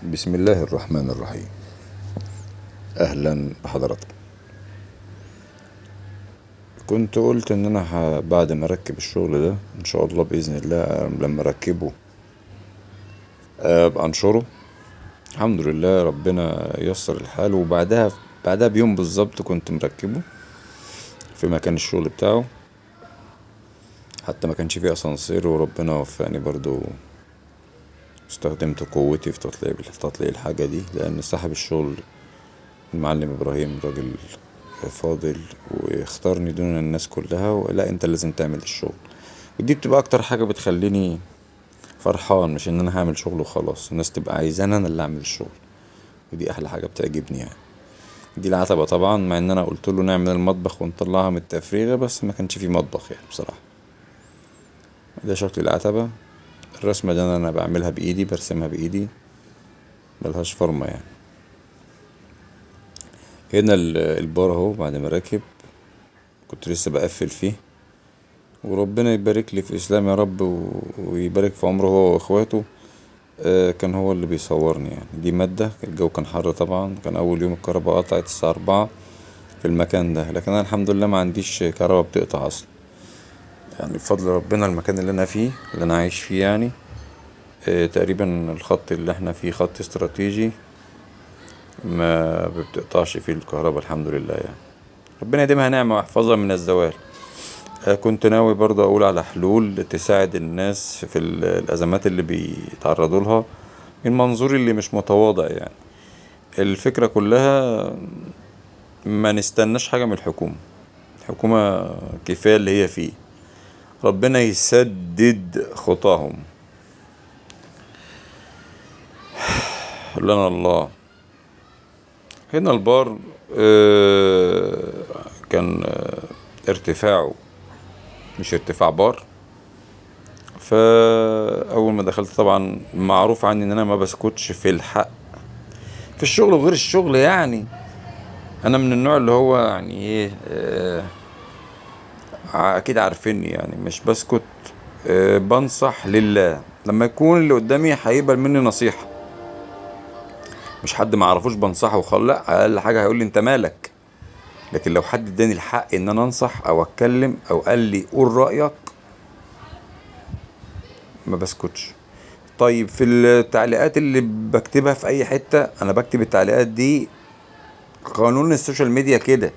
بسم الله الرحمن الرحيم. أهلا بحضراتكم. كنت قلت إن أنا بعد ما أركب الشغل ده إن شاء الله بإذن الله لما أركبه أبقى أنشره. الحمد لله ربنا يسر الحال، وبعدها بيوم بالظبط كنت مركبه في مكان الشغل بتاعه، حتى ما كانش فيه أسانسير، وربنا وفقني برضو. استخدمت قوتي في تطليع الحاجة دي، لأن صاحب الشغل المعلم إبراهيم راجل فاضل واختارني دون الناس كلها، ولا انت لازم تعمل الشغل. ودي بتبقى اكتر حاجة بتخليني فرحان، مش ان انا هعمل شغل وخلاص، الناس تبقى عايزاني انا اللي اعمل الشغل، ودي احلى حاجة بتعجبني يعني. دي العتبة طبعا، مع ان انا قلت له نعمل المطبخ ونطلعها من التفريغة، بس ما كانش في مطبخ يعني بصراحة. ده شكل العتبة. الرسمة دي انا بعملها بايدي، برسمها بايدي، ملهاش فرمة يعني. هنا البار اهو بعد ما راكب، كنت لسه بقفل فيه، وربنا يبارك لي في اسلام يا رب، ويبارك في عمره هو واخواته. كان هو اللي بيصورني يعني. دي مادة، الجو كان حر طبعا، كان اول يوم الكهرباء قطعت الساعة 4 في المكان ده، لكن انا الحمد لله ما عنديش كهرباء بتقطع اصلا يعني، بفضل ربنا. المكان اللي انا فيه، اللي انا عايش فيه يعني، تقريبا الخط اللي احنا فيه خط استراتيجي، ما بتقطعش فيه الكهرباء الحمد لله يعني. ربنا يديمها نعمة ويحفظها من الزوال. كنت ناوي برضه أقول على حلول تساعد الناس في الأزمات اللي بيتعرضوا لها، من منظوري اللي مش متواضع يعني. الفكرة كلها ما نستناش حاجة من الحكومة. الحكومة كفاية اللي هي فيه، ربنا يسدد خطاهم لنا الله. هنا البار كان ارتفاعه مش ارتفاع بار. فاول ما دخلت طبعا معروف عني ان انا ما بسكتش في الحق في الشغل وغير الشغل يعني. انا من النوع اللي هو يعني ايه، اكيد عارفيني يعني، مش بسكت. بنصح لله لما يكون اللي قدامي هيقبل مني نصيحة، مش حد ما اعرفوش بنصحه وخلاص، لا، اقل حاجة هيقول لي انت مالك. لكن لو حد اداني الحق ان انا انصح او اتكلم او قال لي قول رأيك، ما بسكتش. طيب في التعليقات اللي بكتبها في اي حتة، انا بكتب التعليقات دي قانون السوشيال ميديا كده.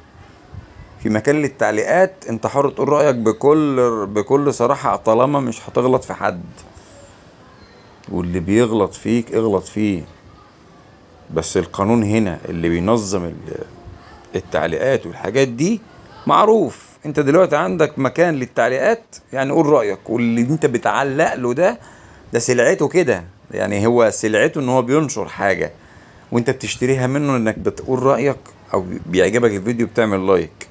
في مكان للتعليقات انت حر تقول رأيك بكل صراحة، طالما مش هتغلط في حد، واللي بيغلط فيك اغلط فيه. بس القانون هنا اللي بينظم التعليقات والحاجات دي معروف. انت دلوقتي عندك مكان للتعليقات، يعني قول رأيك، واللي انت بتعلق له ده سلعته كده يعني. هو سلعته ان هو بينشر حاجة، وانت بتشتريها منه انك بتقول رأيك، او بيعجبك الفيديو بتعمل لايك،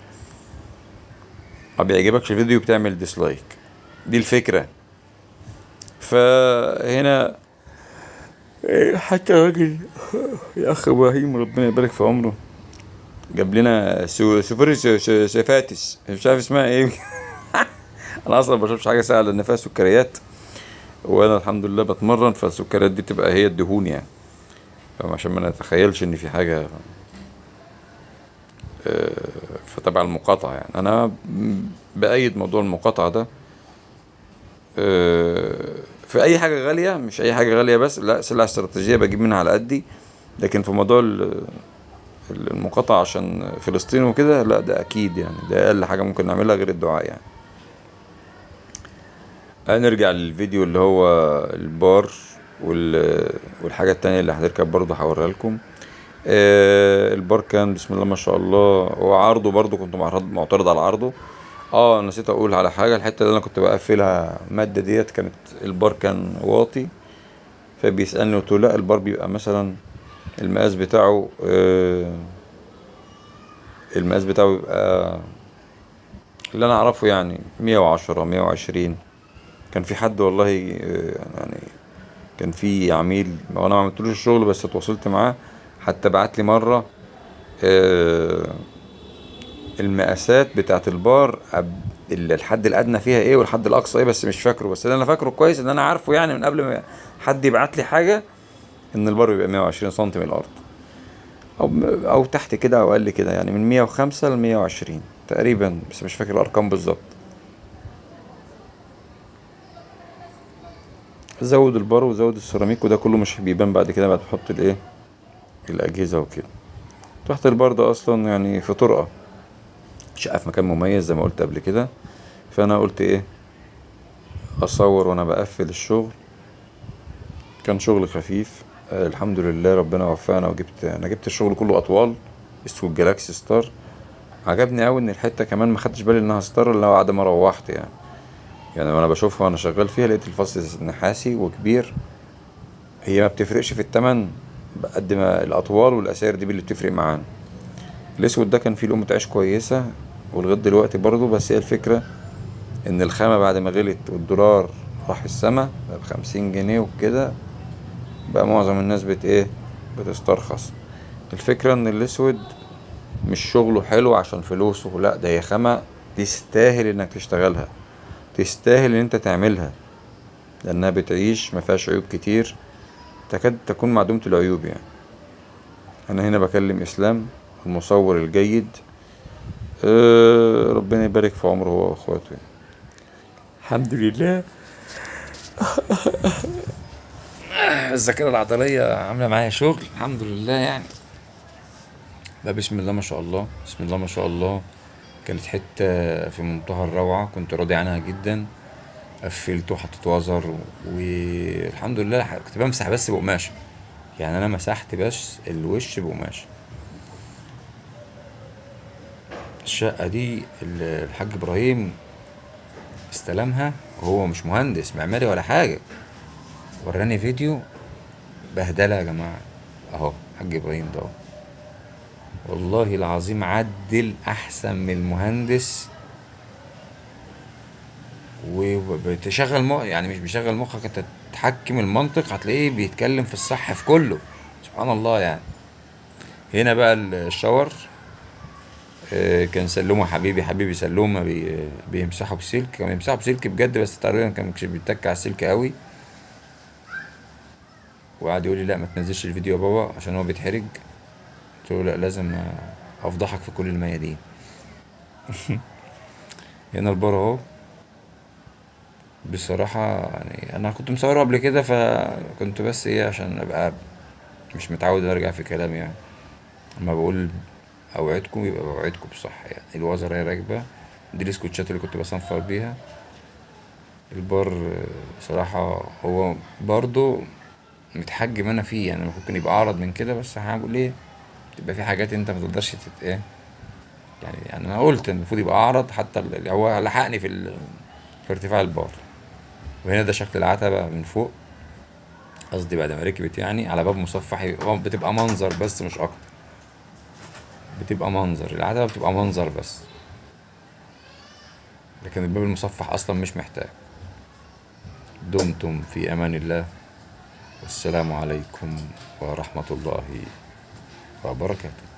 ما بيعجبكش الفيديو بتعمل ديسلايك. دي الفكرة. فهنا حتى راجل يا اخ ابراهيم ربنا يبارك في عمره، جاب لنا سوفوري سفاتس، مش عارف اسمها ايه. انا اصلا ما بشربش حاجه ساقعه لان فيها سكريات، وانا الحمد لله بتمرن، فالسكريات دي تبقى هي الدهون يعني، عشان ما نتخيلش ان في حاجه فتبع المقاطعه يعني. انا بأيد موضوع المقاطعه ده في اي حاجه غاليه، مش اي حاجه غاليه بس، لا، سلع استراتيجيه بجيب منها على قدي. لكن في موضوع المقاطعه عشان فلسطين وكده، لا، ده اكيد يعني، ده اقل حاجه ممكن نعملها غير الدعاء يعني. هنرجع للفيديو اللي هو البار والحاجه التانية اللي هتركب برضه هوريها لكم. البار كان بسم الله ما شاء الله، هو عرضه برضه كنت معترض على عرضه. نسيت اقول على حاجه. الحته اللي انا كنت بقفلها ماده ديت، كانت البار كان واطي، فبيسالني، قلت له لا، البار بيبقى مثلا المقاس بتاعه بيبقى اللي انا اعرفه يعني 110 120. كان في حد والله يعني كان في عميل، وانا ما عملتلوش الشغل بس اتواصلت معاه، حتى بعت لي مره المقاسات بتاعت البار، الحد الادنى فيها ايه والحد الاقصى ايه، بس مش فاكره. بس اللي انا فاكره كويس ان انا عارفه يعني من قبل ما حد يبعت لي حاجه، ان البر يبقى 120 سنتي من الارض، او تحت كده او اقل كده، يعني من 105 ل 120 تقريبا، بس مش فاكر الارقام بالظبط. زود البر وزود السيراميك، وده كله مش بيبان بعد كده بعد ما تحط الايه الاجهزه وكده. تحت البر ده اصلا يعني في طرقه، شقه في مكان مميز زي ما قلت قبل كده. فانا قلت ايه، اصور وانا بقفل الشغل. كان شغل خفيف، الحمد لله ربنا وفقنا، انا جبت الشغل كله اطوال اسود جالاكسي ستار. عجبني قوي ان الحته كمان ما خدتش بالي انها ستار الا بعد ما روحت يعني وانا بشوفها وانا شغال فيها لقيت الفصل نحاسي وكبير. هي ما بتفرقش في التمن قد ما الاطوال والاسعار دي اللي بتفرق معانا. الاسود ده كان فيه لقمة عيش كويسة ولغاية دلوقتي برضه، بس هي الفكرة ان الخامة بعد ما غلت والدولار راح السما بقى ب50 جنيه وكده، بقى معظم الناس بتسترخص. الفكرة ان الاسود مش شغله حلو عشان فلوسه، لا ده هي خامة تستاهل انك تشتغلها، تستاهل ان انت تعملها، لانها بتعيش ما فيهاش عيوب كتير، تكاد تكون معدومة العيوب يعني. انا هنا بكلم اسلام المصور الجيد، ربنا يبارك في عمره هو واخواته يعني. الحمد لله. الذاكرة العضلية عاملة معايا شغل الحمد لله يعني. لا بسم الله ما شاء الله، بسم الله ما شاء الله. كانت حتة في منتهى الروعة، كنت راضي عنها جدا. قفلت وحطيت وزر والحمد لله. كنت بمسح بس بقماشة، يعني انا مسحت بس الوش بقماشة. الشقة دي الحاج ابراهيم استلمها وهو مش مهندس معماري ولا حاجة، وراني فيديو بهدلة يا جماعة. اهو حاج ابراهيم ده والله العظيم عدل احسن من المهندس، وبتشغل يعني مش بيشغل مخك، انت تحكم المنطق هتلاقيه بيتكلم في الصح في كله، سبحان الله يعني. هنا بقى الشاور، كان سلومه حبيبي حبيبي سلومه بيمسحوا بسلك، كان بيمسحوا بسلك بجد، بس تقريبا كان مش بيتك على السلك قوي. وقعد يقول لي لا ما تنزلش الفيديو يا بابا عشان هو بيتحرج. قلت له لا لازم افضحك في كل الميادين. هنا البار اهو. بصراحة يعني انا كنت مصوره قبل كده، فكنت بس ايه عشان ابقى مش متعود ارجع في كلامي يعني. اما بقول اوعدكم يبقى بوعدكم بصح يعني. الوزر هي راكبة، دي السكوتشات اللي كنت بصنفر بيها. البار بصراحة هو برضو متحجم انا فيه، يعني ممكن يبقى اعرض من كده، بس هقول ايه، تبقى في حاجات انت ما تقدرش ايه يعني انا قلت المفروض يبقى اعرض، حتى اللي هو لحقني في ارتفاع البار. وهنا ده شكل العتبة من فوق، قصدي بعد ما ركبت يعني على باب مصفح، بتبقى منظر بس مش اكتر، بتبقى منظر العتبة، بتبقى منظر بس، لكن الباب المصفح اصلا مش محتاج. دمتم في امان الله، والسلام عليكم ورحمة الله وبركاته.